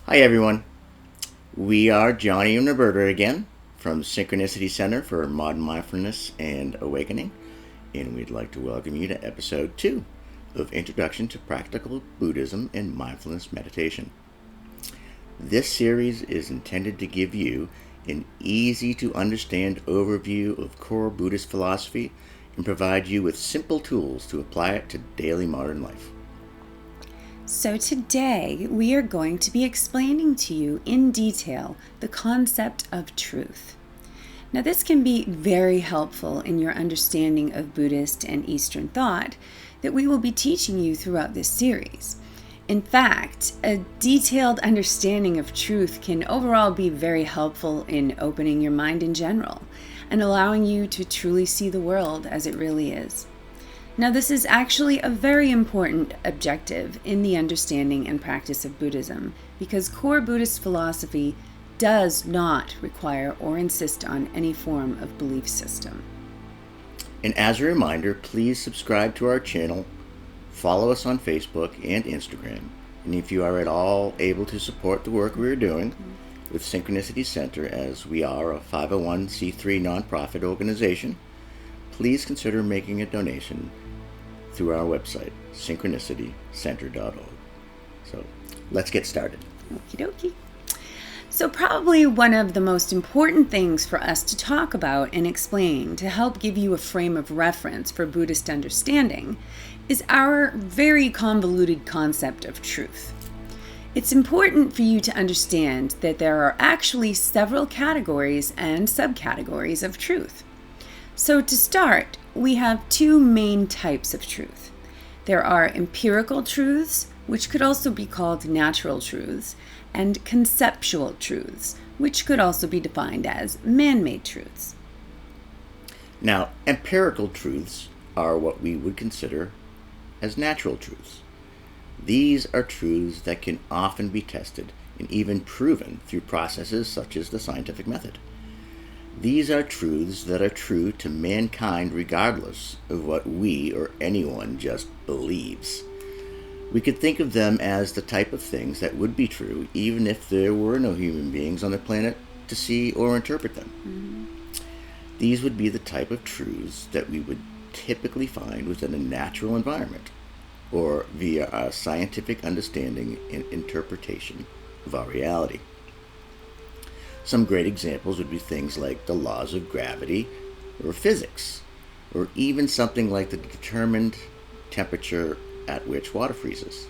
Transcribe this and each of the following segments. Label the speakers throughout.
Speaker 1: Hi everyone, we are Johnny and Roberta again from Synchronicity Center for Modern Mindfulness and Awakening, and we'd like to welcome you to episode 2 of Introduction to Practical Buddhism and Mindfulness Meditation. This series is intended to give you an easy to understand overview of core Buddhist philosophy and provide you with simple tools to apply it to daily modern life.
Speaker 2: So today we are going to be explaining to you in detail the concept of truth. Now this can be very helpful in your understanding of Buddhist and Eastern thought that we will be teaching you throughout this series. In fact, a detailed understanding of truth can overall be very helpful in opening your mind in general and allowing you to truly see the world as it really is. Now, this is actually a very important objective in the understanding and practice of Buddhism because core Buddhist philosophy does not require or insist on any form of belief system.
Speaker 1: And as a reminder, please subscribe to our channel, follow us on Facebook and Instagram, and if you are at all able to support the work we are doing with Synchronicity Center, as we are a 501c3 nonprofit organization, please consider making a donation through our website, synchronicitycenter.org. So let's get started.
Speaker 2: Okie dokie. So probably one of the most important things for us to talk about and explain to help give you a frame of reference for Buddhist understanding is our very convoluted concept of truth. It's important for you to understand that there are actually several categories and subcategories of truth. So to start, we have two main types of truth. There are empirical truths, which could also be called natural truths, and conceptual truths, which could also be defined as man-made truths.
Speaker 1: Now, empirical truths are what we would consider as natural truths. These are truths that can often be tested and even proven through processes such as the scientific method. These are truths that are true to mankind regardless of what we or anyone just believes. We could think of them as the type of things that would be true even if there were no human beings on the planet to see or interpret them. These would be the type of truths that we would typically find within a natural environment or via our scientific understanding and interpretation of our reality. Some great examples would be things like the laws of gravity or physics, or even something like the determined temperature at which water freezes.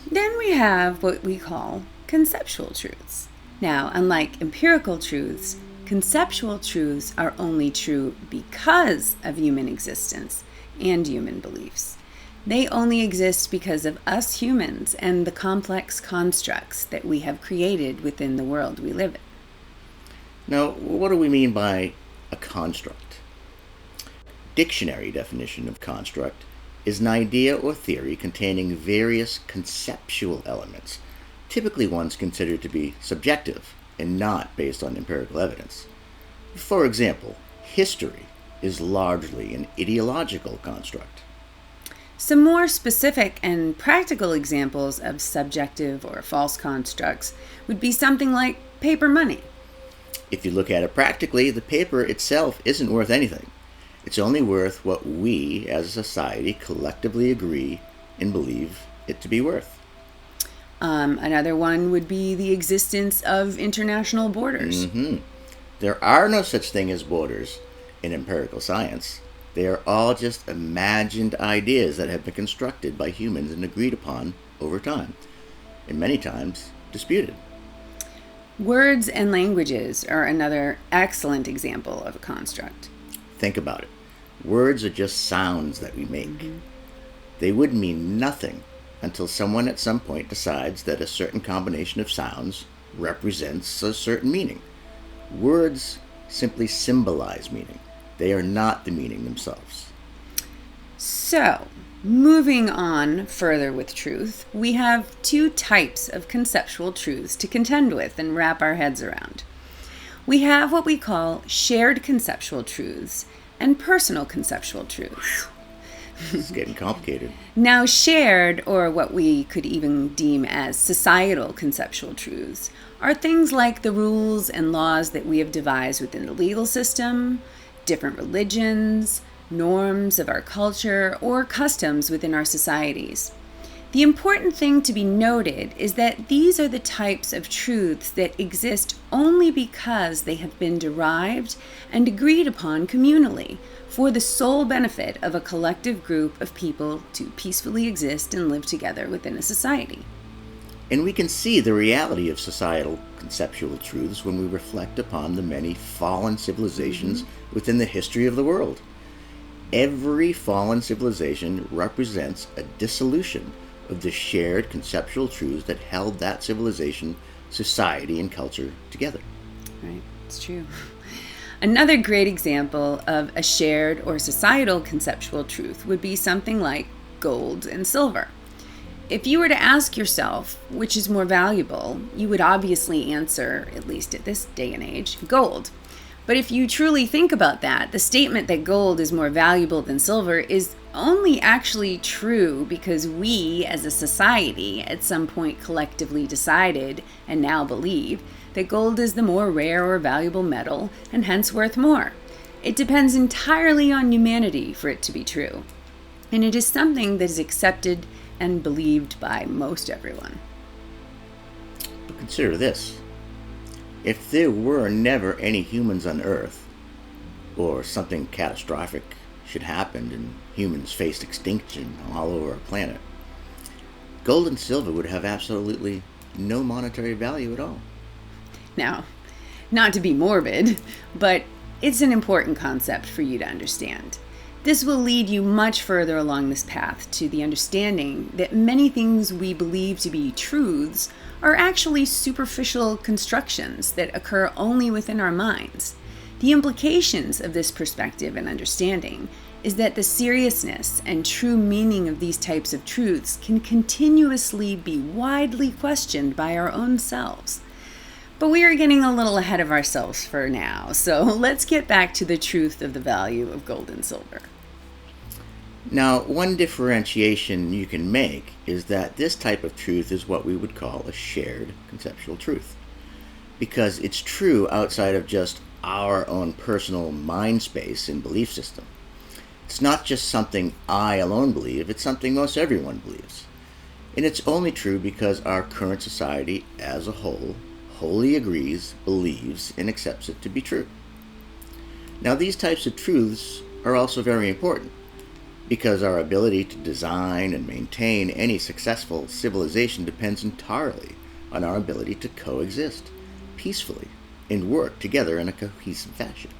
Speaker 2: Then we have what we call conceptual truths. Now, unlike empirical truths, conceptual truths are only true because of human existence and human beliefs. They only exist because of us humans and the complex constructs that we have created within the world we live in.
Speaker 1: Now, what do we mean by a construct? Dictionary definition of construct is an idea or theory containing various conceptual elements, typically ones considered to be subjective and not based on empirical evidence. For example, history is largely an ideological construct.
Speaker 2: Some more specific and practical examples of subjective or false constructs would be something like paper money.
Speaker 1: If you look at it practically, the paper itself isn't worth anything. It's only worth what we as a society collectively agree and believe it to be worth.
Speaker 2: Another one would be the existence of international borders.
Speaker 1: There are no such thing as borders in empirical science. They are all just imagined ideas that have been constructed by humans and agreed upon over time, and many times disputed.
Speaker 2: Words and languages are another excellent example of a construct.
Speaker 1: Think about it. Words are just sounds that we make. They would mean nothing until someone at some point decides that a certain combination of sounds represents a certain meaning. Words simply symbolize meaning. They are not the meaning themselves.
Speaker 2: So, moving on further with truth, we have two types of conceptual truths to contend with and wrap our heads around. We have what we call shared conceptual truths and personal conceptual truths.
Speaker 1: It's getting complicated.
Speaker 2: Now, shared, or what we could even deem as societal conceptual truths, are things like the rules and laws that we have devised within the legal system, different religions, norms of our culture, or customs within our societies. The important thing to be noted is that these are the types of truths that exist only because they have been derived and agreed upon communally for the sole benefit of a collective group of people to peacefully exist and live together within a society.
Speaker 1: And we can see the reality of societal conceptual truths when we reflect upon the many fallen civilizations within the history of the world. Every fallen civilization represents a dissolution of the shared conceptual truths that held that civilization, society, and culture together.
Speaker 2: Right, it's true. Another great example of a shared or societal conceptual truth would be something like gold and silver. If you were to ask yourself which is more valuable, you would obviously answer, at least at this day and age, gold. But if you truly think about that, the statement that gold is more valuable than silver is only actually true because we, as a society, at some point collectively decided, and now believe, that gold is the more rare or valuable metal and hence worth more. It depends entirely on humanity for it to be true. And it is something that is accepted and believed by most everyone.
Speaker 1: But consider this. If there were never any humans on Earth, or something catastrophic should happen and humans faced extinction all over our planet, gold and silver would have absolutely no monetary value at all.
Speaker 2: Now, not to be morbid, but it's an important concept for you to understand. This will lead you much further along this path to the understanding that many things we believe to be truths are actually superficial constructions that occur only within our minds. The implications of this perspective and understanding is that the seriousness and true meaning of these types of truths can continuously be widely questioned by our own selves. But we are getting a little ahead of ourselves for now, so let's get back to the truth of the value of gold and silver.
Speaker 1: Now, one differentiation you can make is that this type of truth is what we would call a shared conceptual truth, because it's true outside of just our own personal mind space and belief system. It's not just something I alone believe, it's something most everyone believes. And it's only true because our current society as a whole wholly agrees, believes, and accepts it to be true. Now, these types of truths are also very important, because our ability to design and maintain any successful civilization depends entirely on our ability to coexist peacefully and work together in a cohesive fashion.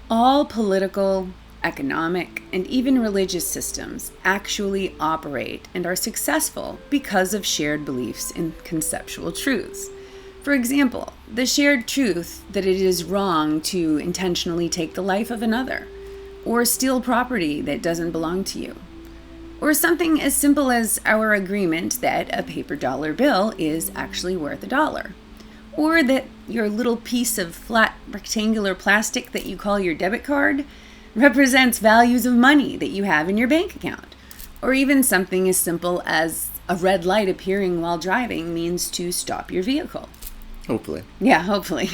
Speaker 2: All political, economic, and even religious systems actually operate and are successful because of shared beliefs in conceptual truths. For example, the shared truth that it is wrong to intentionally take the life of another, or steal property that doesn't belong to you. Or something as simple as our agreement that a paper dollar bill is actually worth $1. Or that your little piece of flat rectangular plastic that you call your debit card represents values of money that you have in your bank account. Or even something as simple as a red light appearing while driving means to stop your vehicle.
Speaker 1: Hopefully.
Speaker 2: Yeah, hopefully.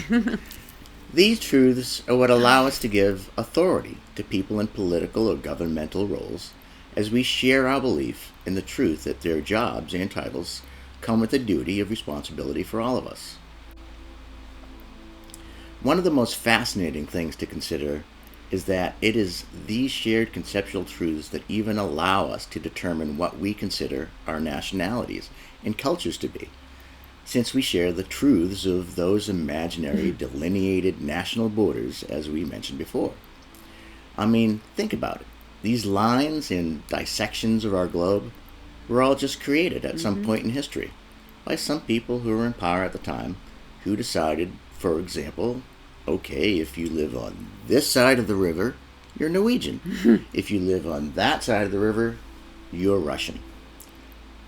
Speaker 1: These truths are what allow us to give authority to people in political or governmental roles as we share our belief in the truth that their jobs and titles come with a duty of responsibility for all of us. One of the most fascinating things to consider is that it is these shared conceptual truths that even allow us to determine what we consider our nationalities and cultures to be, since we share the truths of those imaginary delineated national borders, as we mentioned before. I mean, think about it. These lines and dissections of our globe were all just created at some point in history by some people who were in power at the time who decided, for example, okay, if you live on this side of the river, you're Norwegian. If you live on that side of the river, you're Russian.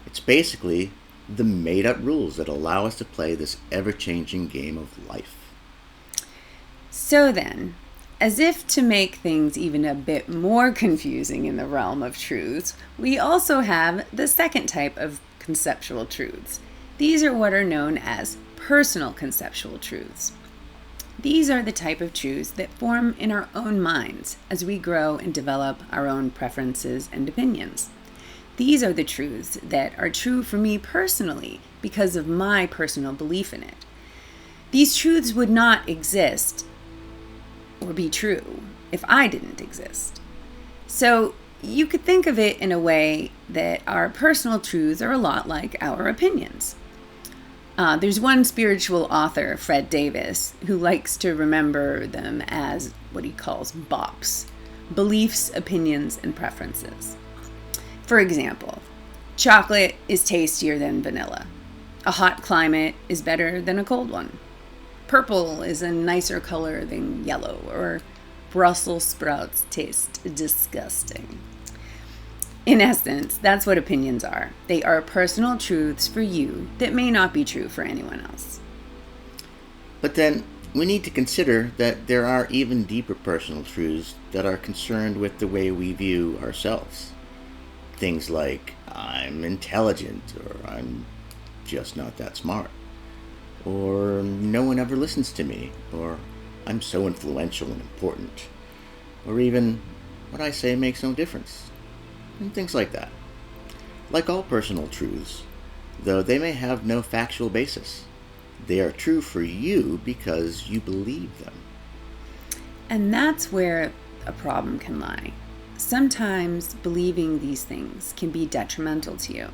Speaker 1: It's basically the made-up rules that allow us to play this ever-changing game of life.
Speaker 2: So then, as if to make things even a bit more confusing in the realm of truths, we also have the second type of conceptual truths. These are what are known as personal conceptual truths. These are the type of truths that form in our own minds as we grow and develop our own preferences and opinions. These are the truths that are true for me personally because of my personal belief in it. These truths would not exist or be true if I didn't exist. So you could think of it in a way that our personal truths are a lot like our opinions. There's one spiritual author, Fred Davis, who likes to remember them as what he calls BOPs, beliefs, opinions, and preferences. For example, chocolate is tastier than vanilla. A hot climate is better than a cold one. Purple is a nicer color than yellow, or Brussels sprouts taste disgusting. In essence, that's what opinions are. They are personal truths for you that may not be true for anyone else.
Speaker 1: But then we need to consider that there are even deeper personal truths that are concerned with the way we view ourselves. Things like, I'm intelligent, or I'm just not that smart. Or no one ever listens to me, or I'm so influential and important, or even what I say makes no difference, and things like that. Like all personal truths, though they may have no factual basis, they are true for you because you believe them.
Speaker 2: And that's where a problem can lie. Sometimes believing these things can be detrimental to you.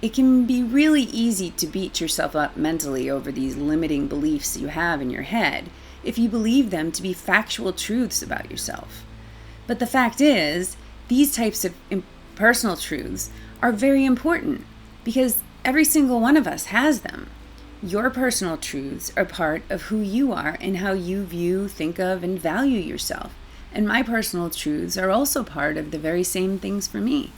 Speaker 2: It can be really easy to beat yourself up mentally over these limiting beliefs you have in your head if you believe them to be factual truths about yourself. But the fact is, these types of personal truths are very important because every single one of us has them. Your personal truths are part of who you are and how you view, think of, and value yourself. And my personal truths are also part of the very same things for me.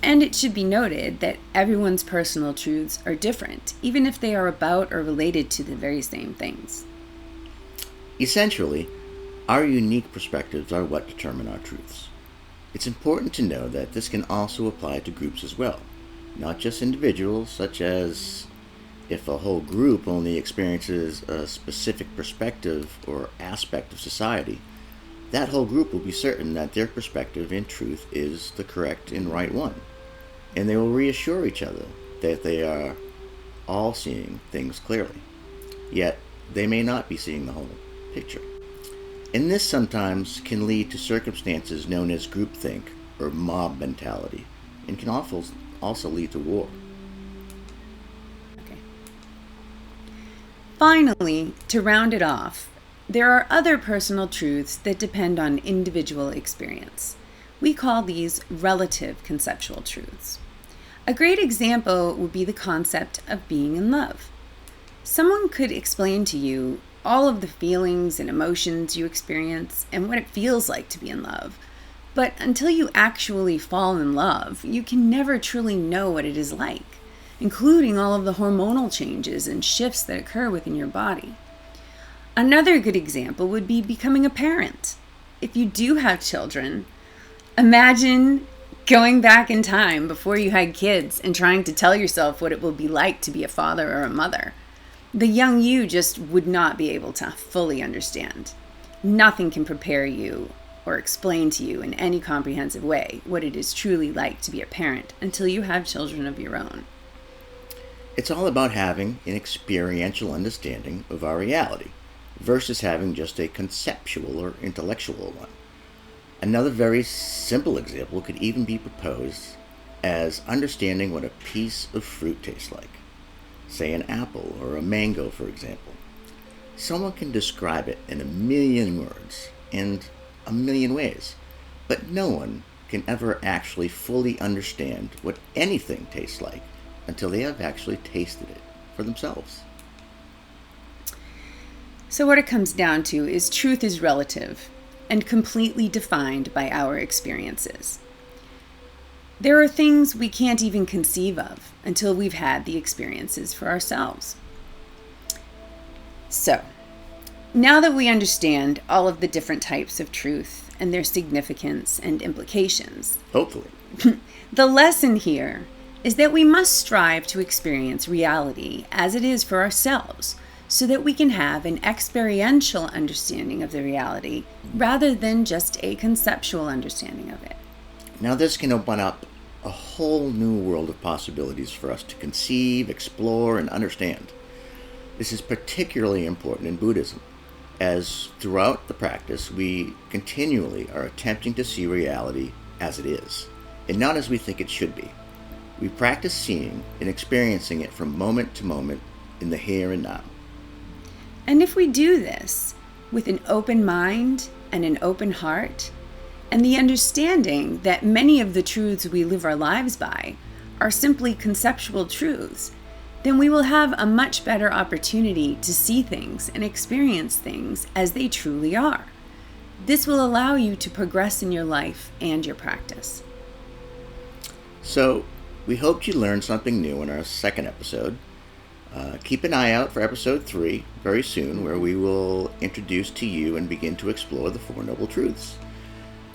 Speaker 2: And it should be noted that everyone's personal truths are different, even if they are about or related to the very same things.
Speaker 1: Essentially, our unique perspectives are what determine our truths. It's important to know that this can also apply to groups as well, not just individuals, such as if a whole group only experiences a specific perspective or aspect of society, that whole group will be certain that their perspective in truth is the correct and right one. And they will reassure each other that they are all seeing things clearly. Yet, they may not be seeing the whole picture. And this sometimes can lead to circumstances known as groupthink or mob mentality, and can also lead to war.
Speaker 2: Okay. Finally, to round it off, there are other personal truths that depend on individual experience. We call these relative conceptual truths. A great example would be the concept of being in love. Someone could explain to you all of the feelings and emotions you experience and what it feels like to be in love. But until you actually fall in love, you can never truly know what it is like, including all of the hormonal changes and shifts that occur within your body. Another good example would be becoming a parent. If you do have children, imagine going back in time before you had kids and trying to tell yourself what it will be like to be a father or a mother. The young you just would not be able to fully understand. Nothing can prepare you or explain to you in any comprehensive way what it is truly like to be a parent until you have children of your own.
Speaker 1: It's all about having an experiential understanding of our reality versus having just a conceptual or intellectual one. Another very simple example could even be proposed as understanding what a piece of fruit tastes like. Say an apple or a mango, for example. Someone can describe it in a million words and a million ways, but no one can ever actually fully understand what anything tastes like until they have actually tasted it for themselves.
Speaker 2: So what it comes down to is truth is relative and completely defined by our experiences. There are things we can't even conceive of until we've had the experiences for ourselves. So, Now that we understand all of the different types of truth and their significance and implications,
Speaker 1: Hopefully.
Speaker 2: the lesson here is that we must strive to experience reality as it is for ourselves so that we can have an experiential understanding of the reality rather than just a conceptual understanding of it.
Speaker 1: Now, this can open up a whole new world of possibilities for us to conceive, explore, and understand. This is particularly important in Buddhism, as throughout the practice we continually are attempting to see reality as it is, and not as we think it should be. We practice seeing and experiencing it from moment to moment in the here and now.
Speaker 2: And if we do this with an open mind and an open heart, and the understanding that many of the truths we live our lives by are simply conceptual truths, then we will have a much better opportunity to see things and experience things as they truly are. This will allow you to progress in your life and your practice.
Speaker 1: So, we hoped you learned something new in our second episode. Keep an eye out for episode 3 very soon, where we will introduce to you and begin to explore the Four Noble Truths.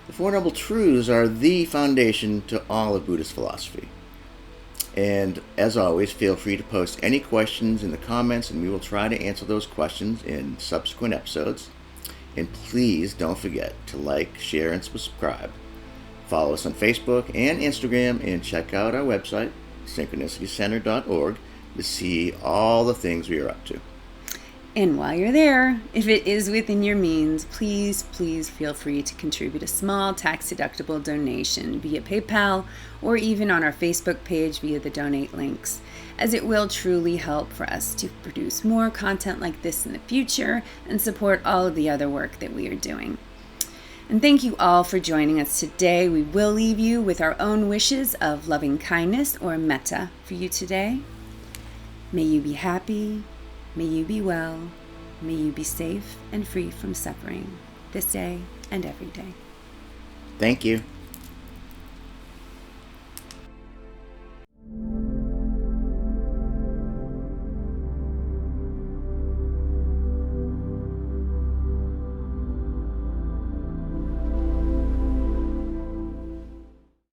Speaker 1: The Four Noble Truths are the foundation to all of Buddhist philosophy. And as always, feel free to post any questions in the comments, and we will try to answer those questions in subsequent episodes. And please don't forget to like, share, and subscribe. Follow us on Facebook and Instagram, and check out our website, synchronicitycenter.org, to see all the things we are up to.
Speaker 2: And while you're there, if it is within your means, please feel free to contribute a small tax-deductible donation via PayPal or even on our Facebook page via the donate links, as it will truly help for us to produce more content like this in the future and support all of the other work that we are doing. And thank you all for joining us today. We will leave you with our own wishes of loving kindness or metta for you today. May you be happy. May you be well. May you be safe and free from suffering this day and every day.
Speaker 1: Thank you.